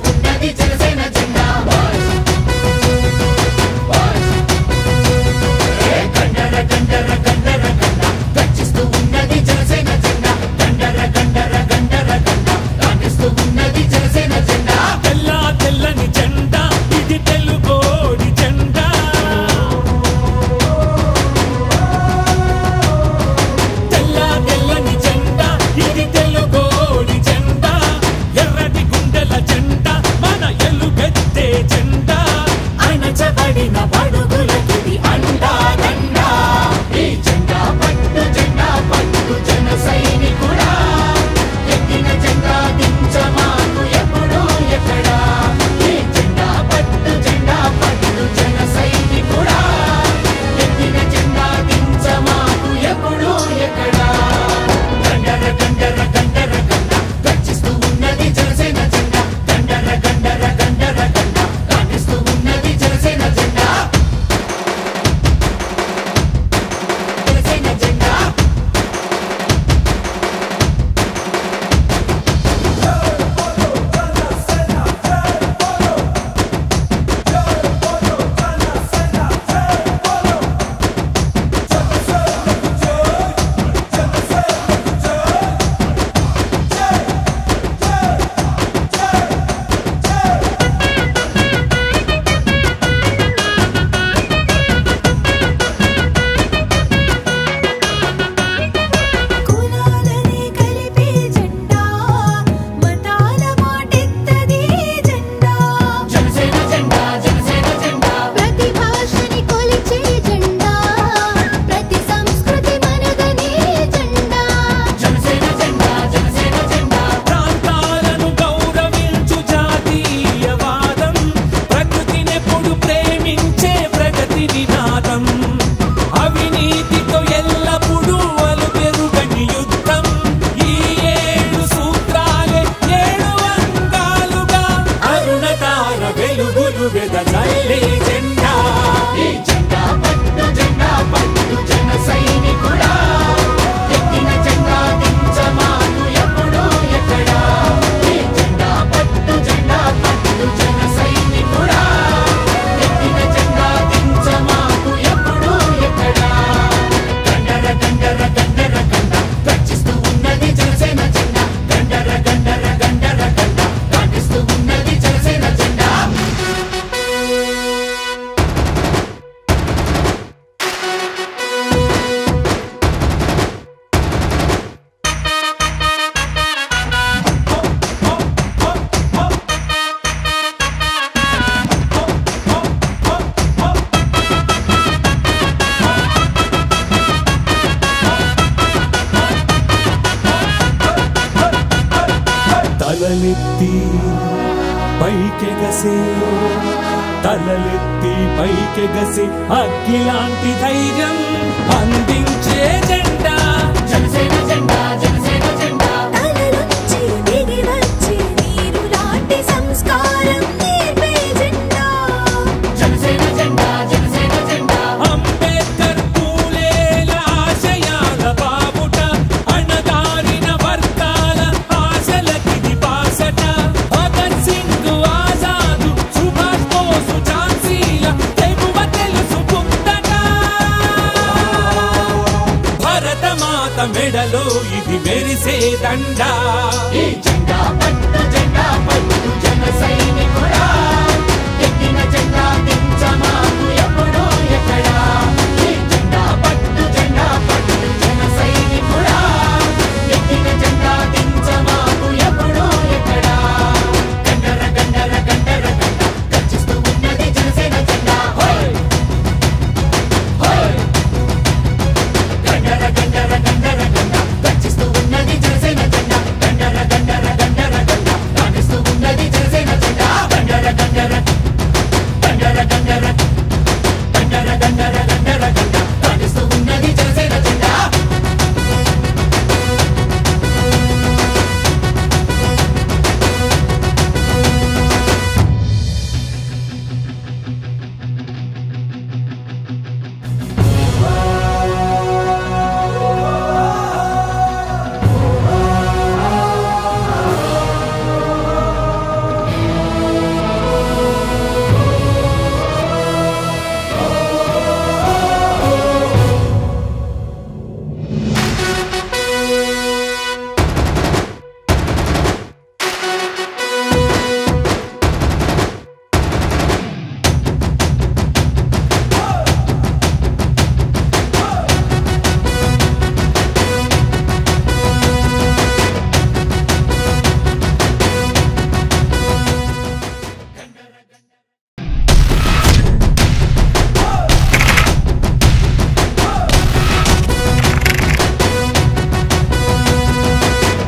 ఉన్నది జనసేన జెండా గండర గండర గండర గండ గర్జిస్తూ ఉన్నది జనసేన జెండా గండర గండర గండర గండ గాండిస్తూ ఉన్నది జనసేన జెండా తెల్ల తెల్లని జెండా ఇది తెలుగోడి జెండా తెల్ల తెల్లని జెండా ఇది తెలుగోడి జెండా ఎర్రటి గుండెల జెండా మన ఎలుగెత్తే జెండా అణచబడిన బడుగులకిది అండా దండా ఈ జెండా పట్టు జన సైనికుడా ఎక్కిన జెండా దించమాకు ఎప్పుడు ఎక్కడా ఈ జెండా పట్టు జన సైనికుడా ఎక్కిన జెండా దించమాకు ఎప్పుడు ఎక్కడా గండర గండర గండర గండ గర్జిస్తూ ఉన్నది జనసేన జెండా గండర గండర గండర గండ గాండిస్తూ ఉన్నది జనసేన జెండా జనసేన జెండా కులాలని కలిపే జెండా మతాల మాటెత్తది జెండా జనసేన జెండా జనసేన జెండా ప్రతి భాషని కొలిచే జెండా ప్రతి సంస్కృతి మనదనే జెండా జనసేన జెండా జనసేన జెండా ప్రాంతాలను గౌరవించు జాతీయవాదం ప్రకృతినెప్పుడు ప్రేమించే ప్రగతి నినాదం అవినీతితో ఎల్లప్పుడూ అలుపెరుగని యుద్ధం ఈ 7 సూత్రాలే 7 అంగాలుగా అరుణతార వెలుగులు వెదజల్లే జెండా ఈ జెండా పట్టు జన సైనికుడా ఎక్కిన జెండా దించమాకు ఎప్పుడు ఎక్కడా ఈ జెండా పట్టు జన సైనికుడా ఎక్కిన జెండా దించమాకు ఎప్పుడు ఎక్కడా గండర గండర గండర గండ గర్జిస్తూ ఉన్నది జనసేన జెండా గండర గండర గండర గండ గాండిస్తూ ఉన్నది జనసేన జెండా తలలెత్తి పైకెగసే తలలెత్తి పైకెగసే అగ్గిలాంటి ధైర్యం అందించే జెండా జనసేన జెండా జనసేన జెండా తలలోంచి దిగి వచ్చే నీరు లాంటి సంస్కారం నేర్పే జెండా జనసేన జెండా జనసేన జెండా అంబేద్కర్ పూలేల ఆశయాల బాబుట అణగారిన వర్గాల ఆశలకిది బాసట భగత్ సింగ్ ఆజాదు సుభాష్ బోసు ఝాన్సీల తెగువ తెలుసుకుందట భరతమాత మెడలో ఇది మెరిసే దండా ఈ